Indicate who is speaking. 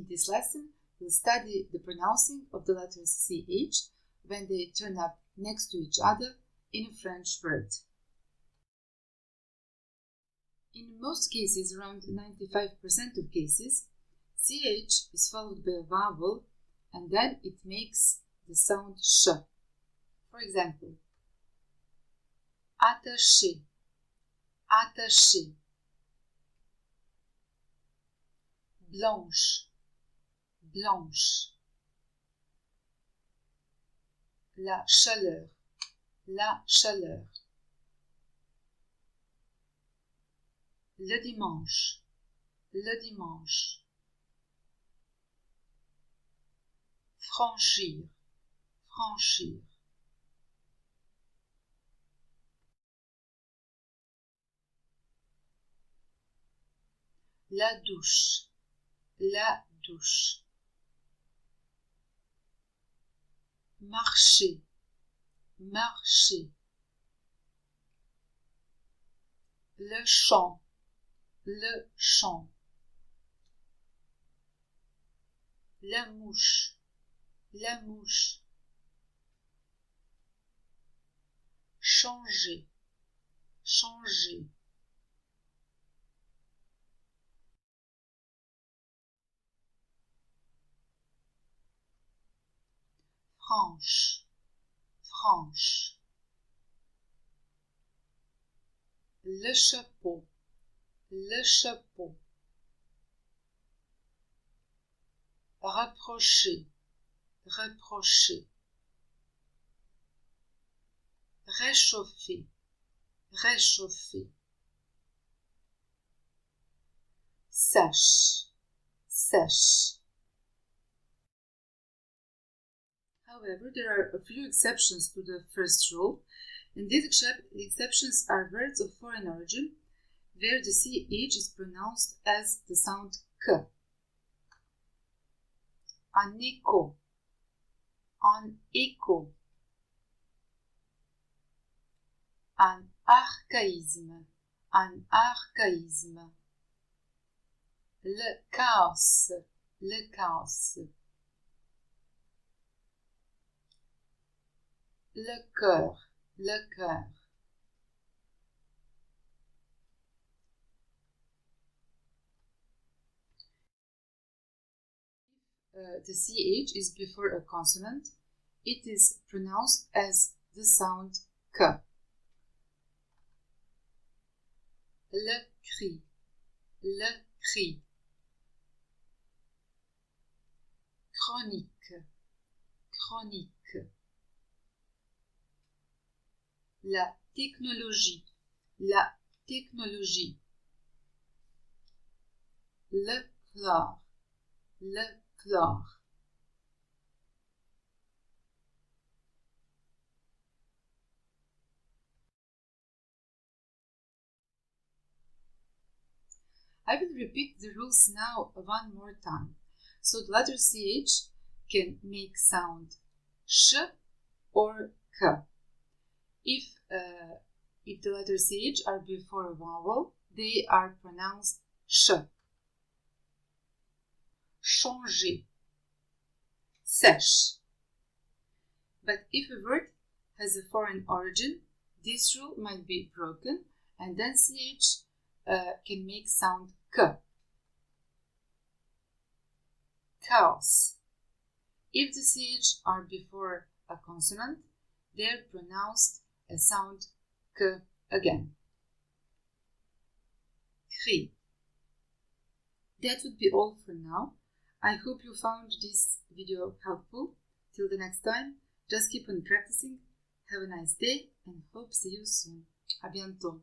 Speaker 1: In this lesson, we'll study the pronouncing of the letters CH when they turn up next to each other in a French word. In most cases, around 95% of cases, CH is followed by a vowel and then it makes the sound sh. For example, attaché, attaché. Blanche, blanche. La chaleur, la chaleur. Le dimanche, le dimanche. Franchir, franchir. La douche, la douche. Marcher, marcher. Le champ, le champ. La mouche, la mouche. Changer, changer. Franche, franche. Le chapeau, le chapeau. Reprocher, reprocher. Réchauffer, réchauffer. Sèche, sèche. However, there are a few exceptions to the first rule, and these exceptions are words of foreign origin where the CH is pronounced as the sound K. Un écho, un écho. Un archaïsme, un archaïsme. Le chaos, le chaos. Le cœur, le cœur. The CH is before a consonant, it is pronounced as the sound K. Le cri, le cri. Chronique, chronique. La technologie, la technologie. Le chlore, le chlore. I will repeat the rules now one more time. So the letter CH can make sound sh or k. If the letters CH are before a vowel, they are pronounced sh. Changer, sèche. But if a word has a foreign origin, this rule might be broken and then CH can make sound K. Chaos. If the CH are before a consonant, they're pronounced as sound K again. Cri. That would be all for now. I hope you found this video helpful. Till the next time, just keep on practicing. Have a nice day and hope see you soon. À bientôt.